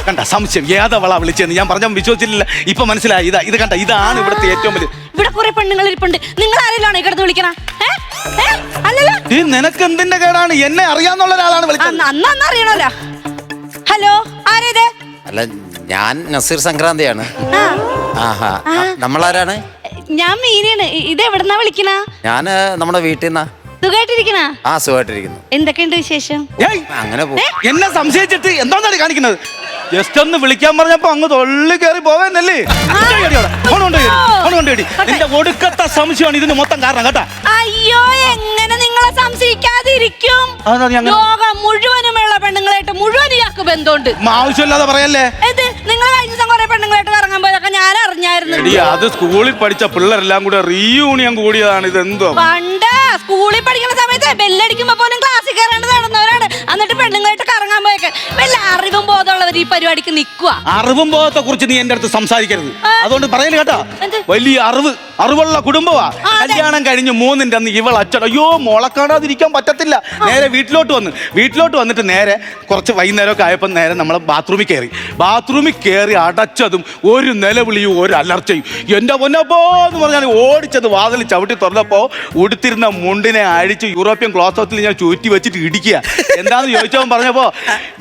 കണ്ട സംശയം ഏതവളാ വിളിച്ചെന്ന് ഞാൻ പറഞ്ഞ വിശ്വസിച്ചില്ല. ഇപ്പൊ മനസ്സിലായി. ഇത് കണ്ട, ഇതാണ് ഇവിടുത്തെ ഏറ്റവും വലിയ. ഇവിടെ കുറെ പെണ്ണുങ്ങൾ ഇരിപ്പുണ്ട്. നിങ്ങൾ ആരെല്ലാം കിടന്ന് വിളിക്കണ? നിനക്ക് എന്തിന്റെ കേടാണ്? എന്നെ അറിയാന്നുള്ള ഒരാളാണ് വിളിച്ചത്. അന്ന് അറിയണല്ലോ. ഹലോ, ആരേത്? അല്ല, ഞാൻ നസീർ സംക്രാന്തിയാണ്. നമ്മളാരാണ്? ഞാൻ മീനയാണ്. ഇത് എവിടെന്നാ വിളിക്കണ? ഞാന് നമ്മുടെ വീട്ടിൽ നിന്നാ. സുഖമായിട്ടിരിക്കണ? സുഖമായിട്ടിരിക്കുന്നു. എന്തൊക്കെയുണ്ട് വിശേഷം? അങ്ങനെ എന്നെ സംശയിച്ചിട്ട് എന്താണ് കാണിക്കുന്നത്? ജസ്റ്റ് ഒന്ന് വിളിക്കാൻ പറഞ്ഞപ്പോ അങ്ങ് തൊള്ളി കയറി പോവാന്നല്ലേ? നിന്റെ ഒടുക്കത്തെ സംശയമാണ് ഇതിന് മൊത്തം കാരണം കേട്ടാ. അയ്യോ, എങ്ങനെ നിങ്ങളെ സംശയിക്കാതിരിക്കും? ലോകം മുഴുവനുമുള്ള പെണ്ണുങ്ങളായിട്ട് മുഴുവൻ ഇയാൾക്ക് ബന്ധമുണ്ട്. ആവശ്യമില്ലാതെ പറയല്ലേ. നിങ്ങൾ കഴിഞ്ഞ ദിവസം കുറെ പെണ്ണുങ്ങളായിട്ട് ഇറങ്ങാൻ പോയതൊക്കെ ഞാൻ അറിഞ്ഞായിരുന്നു. അത് സ്കൂളിൽ പഠിച്ച പിള്ളേരെല്ലാം കൂടെ റീയൂണിയൻ കൂടിയതാണ്. ഇത് എന്തോ പണ്ട് സ്കൂളിൽ പഠിക്കുന്ന സമയത്ത് ബെല്ലടിക്കുമ്പോ പോലും ക്ലാസ്സിൽ കയറാണ്ട് നടന്നവരാണ്. എന്നിട്ട് പെണ്ണുങ്ങളായിട്ട് കറങ്ങാൻ പോയൊക്കെ വല്ല അറിവും ബോധമുള്ളവർ ഈ പരിപാടിക്ക് നിൽക്കുക. അറിവും ബോധത്തെ കുറിച്ച് നീ എന്റെ അടുത്ത് സംസാരിക്കരുത്. അതുകൊണ്ട് പറയല് കേട്ടോ. വലിയ അറിവുള്ള കുടുംബമാ. കല്യാണം കഴിഞ്ഞ് 3-ന്റെ അന്ന് ഇവൾ അച്ഛൻ അയ്യോ മോളെ കാണാതിരിക്കാൻ പറ്റത്തില്ല. നേരെ വീട്ടിലോട്ട് വന്നിട്ട് നേരെ കുറച്ച് വൈകുന്നേരമൊക്കെ ആയപ്പോൾ നേരെ നമ്മളെ ബാത്റൂമിൽ കയറി അടച്ചതും ഒരു നിലവിളിയും ഒരു അലർച്ചയും. എന്റെ പൊന്നപ്പോ എന്ന് പറഞ്ഞാൽ ഓടിച്ചത് വാതിൽ ചവിട്ടി തുറന്നപ്പോ ഉടുത്തിരുന്ന മുണ്ടിനെ അഴിച്ച് യൂറോപ്യൻ ക്ലോസത്തിൽ ഞാൻ ചുറ്റി വെച്ചിട്ട് ഇടിക്കുക. എന്താന്ന് ചോദിച്ചവൻ പറഞ്ഞപ്പോ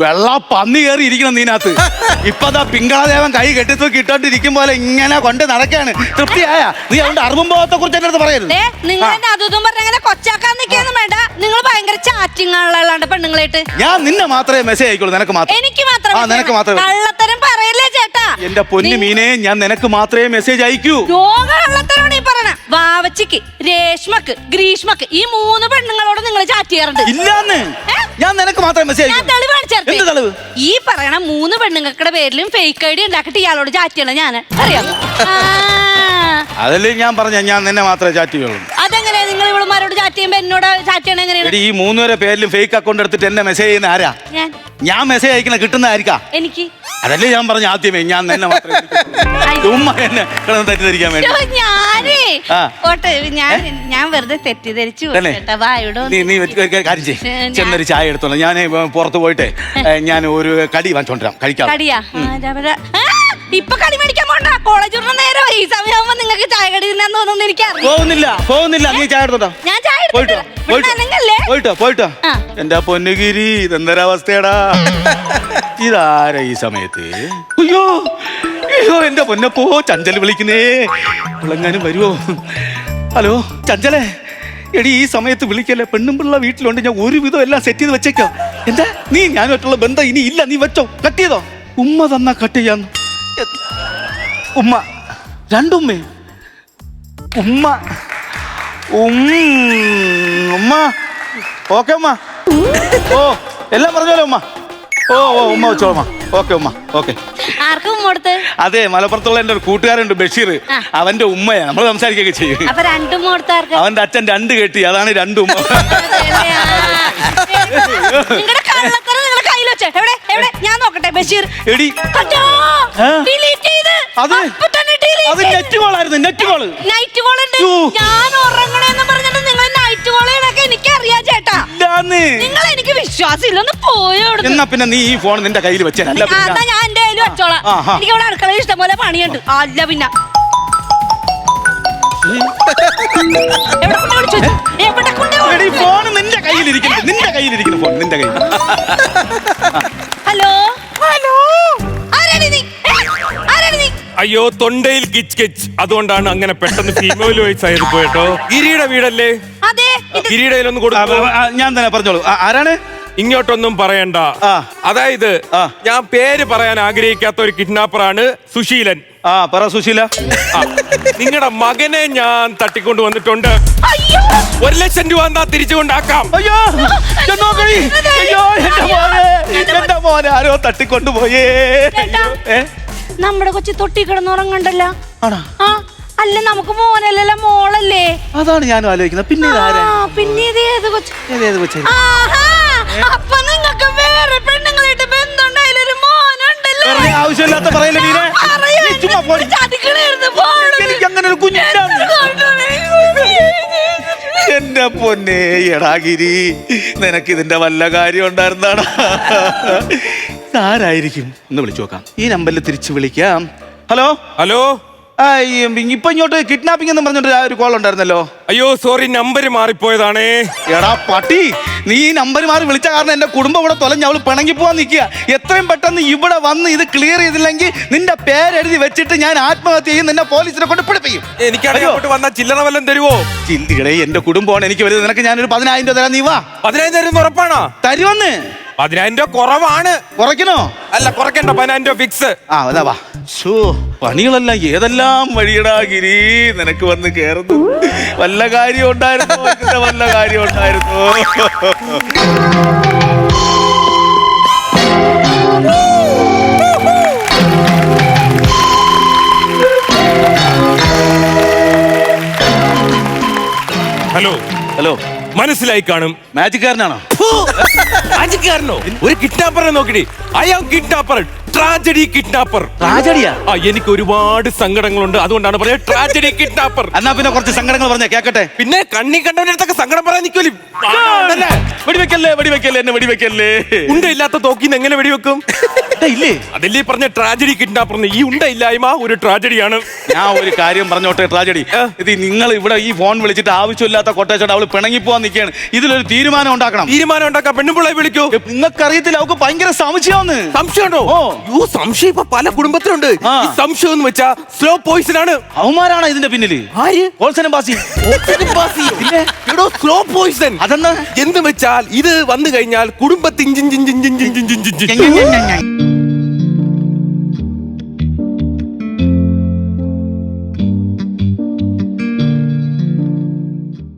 വെള്ള പന്നി കയറി ഇരിക്കണം നീനകത്ത്. ഇപ്പതാ പിങ്കളാദേവൻ കൈ കെട്ടിത്തൂക്കി ഇട്ടോണ്ടിരിക്കും പോലെ ഇങ്ങനെ കൊണ്ട് നടക്കാണ്. തൃപ്തിയായ നീ അതുകൊണ്ട് അറിവുമ്പോഴത്തെ കുറിച്ച് എന്റെ അടുത്ത് പറയരുത്. നിങ്ങൾ അതും പറഞ്ഞങ്ങനെ കൊച്ചാക്കാൻ നിൽക്കാനും വേണ്ട. നിങ്ങൾ ഭയങ്കര ചാറ്റിംഗ് ആണല്ലാണ്ട് പെണ്ണുങ്ങളായിട്ട്. ഞാൻ നിന്നെ മാത്രമേ മെസ്സേജ് അയക്കുള്ളൂ. നിനക്ക് മാത്രം. എനിക്ക് മാത്രം. നിനക്ക് മാത്രം. കള്ളത്തരം പറയല്ലേ ചേട്ടാ. എന്റെ പൊന്നു മീനെ, ഞാൻ നിനക്ക് മാത്രമേ മെസ്സേജ് അയക്കൂ. കള്ളത്തരാണ് ഈ പറയണ. വാവച്ചിക്ക്, രേഷ്മക്ക്, ഗ്രീഷ്മക്ക് ഈ 3 പെണ്ണുങ്ങളോട് നിങ്ങൾ ചാറ്റ് ചെയ്യാറുണ്ട്. ഇല്ലാന്ന്. ഞാൻ നിനക്ക് മാത്രമേ മെസ്സേജ് അയക്കൂ. ഈ പറയണ 3 പെണ്ണുങ്ങളുടെ പേരിലും ഫേക്ക് ഐഡി ഉണ്ടാക്കിട്ട് ഇയാളോട് ചാറ്റ് ചെയ്യണം ഞാൻ. അറിയാമോ? അതല്ലേ ഞാൻ പറഞ്ഞ ഞാൻ നിന്നെ മാത്രമേ ചാറ്റ് ചെയ്യുള്ളൂ. അതെങ്ങനെയാ നിങ്ങൾ ഇവളുമാരോട് ചാറ്റ് ചെയ്യുമ്പോ എന്നോട് ചാറ്റ് ചെയ്യണ എങ്ങനെയാണ്? ഈ 3 പേരെ പേരിലും ഫേക്ക് അക്കൗണ്ട് എടുത്തിട്ട് എന്നെ മെസ്സേജ് ചെയ്യുന്ന ആരാ? ഞാൻ മെസ്സേജ് അയക്കുന്ന കിട്ടുന്നതായിരിക്കാം എനിക്ക്. അതല്ലേ ഞാൻ പറഞ്ഞ ആദ്യമേ ഞാൻ നിന്നെ മാത്രമേ തെറ്റിദ്ധരിക്കാൻ വേണ്ടി. ഞാൻ വെറുതെ തെറ്റിദ്ധരിച്ചു. നീ കാര്യം ചെയ്യ്, ചെന്നൊരു ചായ എടുത്തോളാം. ഞാൻ പുറത്ത് പോയിട്ട് ഞാൻ ഒരു കടി വാങ്ങിച്ചോണ്ടിരാം കഴിക്കാം. ഇപ്പൊ കടി മേടിക്കാൻ പോണ്ട. കോളേജ് നേരം ഈ സമയമാകുമ്പോ നിങ്ങൾക്ക് ചായ കടി തിന്നാൻ തോന്നുന്നു. എനിക്ക് പോകുന്നില്ല. നീ ചായ എടുത്തോട്ടോ. ഞാൻ ചായ പോയിട്ടോ. എന്റെ പൊന്നുഗിരി, ഇതെന്തൊരവസ്ഥയാടാ. ഇതാരാ ഈ സമയത്ത്? അയ്യോ എന്റെ പൊന്നപ്പോ, ചഞ്ചൽ വിളിക്കുന്നേ. വിളങ്ങാനും വരുവോ? ഹലോ ചഞ്ചലേ, എടി ഈ സമയത്ത് വിളിക്കല്ലേ. പെണ്ണും പിള്ള വീട്ടിലുണ്ട്. ഞാൻ ഒരുവിധം എല്ലാം സെറ്റ് ചെയ്ത് വെച്ചേക്കാം. എന്താ നീ ഞാനുമായിട്ടുള്ള ബന്ധം ഇനി ഇല്ല. നീ വെച്ചോ, കട്ട് ചെയ്തോ. ഉമ്മ തന്നാ കട്ട് ചെയ്യാന്ന്. ഉമ്മ, രണ്ടുമ്മേ. ഉമ്മ ഓക്കെ ഉമ്മ. ഓ എല്ലാം പറഞ്ഞോലോ ഉമ്മ. ഉമ്മ വെച്ചോ ഉമ്മ. ഓക്കെ ഉമ്മ. ഓക്കെ. അതെ, മലപ്പുറത്തുള്ള എന്റെ ഒരു കൂട്ടുകാരുണ്ട് ബഷീർ. അവന്റെ ഉമ്മയാ. നമ്മൾ സംസാരിക്കുകയൊക്കെ ചെയ്യും. അവന്റെ അച്ഛൻ 2 കെട്ടി. അതാണ് 2 ഉമ്മ. ഞാൻ നോക്കട്ടെ ബഷീർ. അത് നെറ്റ് കോളായിരുന്നു. Net call. ഞാൻ ഉറങ്ങണേന്ന് പറഞ്ഞിട്ട് നിങ്ങൾ നൈറ്റ് കോളൊക്കെ എനിക്കറിയാം ചേട്ടാ. നിങ്ങൾ എനിക്ക് വിശ്വാസമില്ല. ഒന്ന് പോയോ. എന്നാ പിന്നെ നീ ഈ ഫോൺ നിന്റെ കയ്യിൽ വെച്ചേരാ. ഞാൻ എന്റെ കയ്യിൽ വെച്ചോളാം. എനിക്ക് ഇവിടെ അടുക്കളയിൽ ഇഷ്ടംപോലെ പണിയുണ്ട്. അല്ല പിന്നെ ഫോൺ നിന്റെ കയ്യിലിരിക്കുന്നു. ഫോൺ നിന്റെ കയ്യിൽ. ഹലോ. അയ്യോ, തൊണ്ടയിൽ കിച്ച് കിച്ച്. അതുകൊണ്ടാണ് അങ്ങനെ പെട്ടെന്ന് ഫീമെയിൽ വോയിസ് ആയത് പോയിട്ടോ. ഗിരിയുടെ വീടല്ലേ? ഗിരിയുടെയിലൊന്ന് കൊടുത്തു. ഞാൻ തന്നെ പറഞ്ഞോളൂ. ആരാണ്? ഇങ്ങോട്ടൊന്നും പറയണ്ട. അതായത് ഞാൻ പേര് പറയാൻ ആഗ്രഹിക്കാത്ത ഒരു കിഡ്നാപ്പറാണ് സുശീലൻ. പറ സുശീല. നിങ്ങളുടെ മകനെ ഞാൻ തട്ടിക്കൊണ്ട് വന്നിട്ടുണ്ട്. 1 ലക്ഷം രൂപ എന്താ തിരിച്ചു കൊണ്ടാക്കാം. അയ്യോ എന്റെ മോനെ ആരോ തട്ടിക്കൊണ്ടുപോയേ. നമ്മുടെ കൊച്ചി തൊട്ടി കിടന്നുറങ്ങണ്ടല്ല. അല്ല, നമുക്ക് മോനല്ലല്ലോ, മോളല്ലേ. അതാണ് ഞാനും ആലോചിക്കുന്നത്. പിന്നെ അപ്പൊ നിങ്ങൾക്ക് വേറെ പെണ്ണുങ്ങളായിട്ട് ബന്ധമുണ്ടായാലൊരു മോനുണ്ടല്ലോ. ആവശ്യമില്ലാത്ത പറയല്ലേ നീ. എനിക്ക് അങ്ങനെ ഒരു കുഞ്ഞില്ല. പൊന്നേ എടാഗിരി, നിനക്ക് ഇതിന്റെ വല്ല കാര്യം ഉണ്ടായിരുന്നാണ്. ആരായിരിക്കും ഒന്ന് വിളിച്ചു നോക്കാം. ഈ നമ്പറിൽ തിരിച്ചു വിളിക്കാം. Hello hello. ഇപ്പൊ ഇങ്ങോട്ട് കിഡ്നാപ്പിംഗ് എന്ന് പറഞ്ഞിട്ട് ഒരു കോൾ ഉണ്ടായിരുന്നല്ലോ. അയ്യോ സോറി, നമ്പർ മാറിപ്പോയതാണേ. എടാ പട്ടി, നീ ഈ നമ്പർ മാറി വിളിച്ച കാരണം എന്റെ കുടുംബം ഇവിടെ തൊലഞ്ഞ് അവള് പിണങ്ങി പോവാൻ നിൽക്കുക. എത്രയും പെട്ടെന്ന് ഇവിടെ വന്ന് ഇത് ക്ലിയർ ചെയ്തില്ലെങ്കിൽ നിന്റെ പേരെഴുതി വെച്ചിട്ട് ഞാൻ ആത്മഹത്യ ചെയ്യും, നിന്നെ പോലീസിനെ കൊണ്ട് പിടിപ്പിക്കും. എനിക്കാണെങ്കിൽ അങ്ങോട്ട് വന്നാൽ ചില്ലറ വല്ലതും തരുവോ? ചിന്തിക്കടേ, എന്റെ കുടുംബമാണ് എനിക്ക് വരുന്നത്. നിനക്ക് ഞാനൊരു 10,000 രൂപ തരാം. നീ വാ. 10,000 തരുന്ന ഉറപ്പാണോ? തരുവന്ന്. 10,000 രൂപ കുറവാണ്. കുറയ്ക്കണോ? അല്ല കുറയ്ക്കണ്ട, 10,000 രൂപ ഫിക്സ്. ആ അതാ വാ. ഷോ, പണികളെല്ലാം ഏതെല്ലാം വഴിയടാ ഗിരി നിനക്ക് വന്ന് കേറുന്നു. വല്ല കാര്യം ഉണ്ടായിരുന്നു, വല്ല കാര്യം ഉണ്ടായിരുന്നു. ഹലോ ഹലോ, മനസ്സിലായി കാണും. മാജിക്കാരനാണോ? രാജക്കാരനോ? ഒരു കിഡ്നാപ്പറെ നോക്കിടി. I am kidnapper, tragedy kidnapper. ട്രാജഡിയാ? ആ എനിക്ക് ഒരുപാട് സങ്കടങ്ങളുണ്ട്, അതുകൊണ്ടാണ് പറയുന്നത് ട്രാജഡി കിഡ്നാപ്പർ. എന്നാ പിന്നെ കുറച്ച് സങ്കടങ്ങൾ പറഞ്ഞ കേക്കട്ടെ. പിന്നെ കണ്ണി കണ്ടവന്റെ അടുത്തൊക്കെ സങ്കടം പറയാൻ നിൽക്കൂലേ. വെടിവെക്കല്ലേ, വെടിവെക്കല്ലേ, എന്നെ വെടിവെക്കല്ലേ. ഉണ്ടയില്ലാത്ത തോക്കിന്ന് എങ്ങനെ വെടിവെക്കും? ഇല്ലേ? അതല്ലേ പറഞ്ഞ ട്രാജഡി കിഡ്നാപ്പർ. ഈ ഉണ്ടയില്ലായ്മ ഒരു ട്രാജഡിയാണ്. ഞാൻ ഒരു കാര്യം പറഞ്ഞോട്ടെ, ട്രാജഡി. ഇത് നിങ്ങൾ ഇവിടെ ഈ ഫോൺ വിളിച്ചിട്ട് ആവശ്യമില്ലാത്ത കൊട്ടേച്ചോട്ട് അവള് പിണങ്ങി പോവാൻ നിൽക്കുകയാണ്. ഇതിലൊരു തീരുമാനം ഉണ്ടാക്കണം. തീരുമാനം ഉണ്ടാക്കാൻ പെണ്ണുപിള്ളയെ വിളിക്കൂ. നിങ്ങൾക്ക് അറിയത്തില്ല, അവൾക്ക് ഭയങ്കര സംശയമാണ്. സംശയമുണ്ടോ? ഓ, സംശയം ഇപ്പൊ പല കുടുംബത്തിലുണ്ട്. ആ. ഈ സംശയം എന്ന് വെച്ചാ സ്ലോ പോയിസൺ ആണ്. അവന്മാരാണ് ഇതിന്റെ പിന്നില്. ആര്? ഹോൾസനും ബാസി. സ്ലോ പോയിസൺ അതെന്നാ? എന്ന് വെച്ചാൽ ഇത് വന്നു കഴിഞ്ഞാൽ കുടുംബത്തിൻ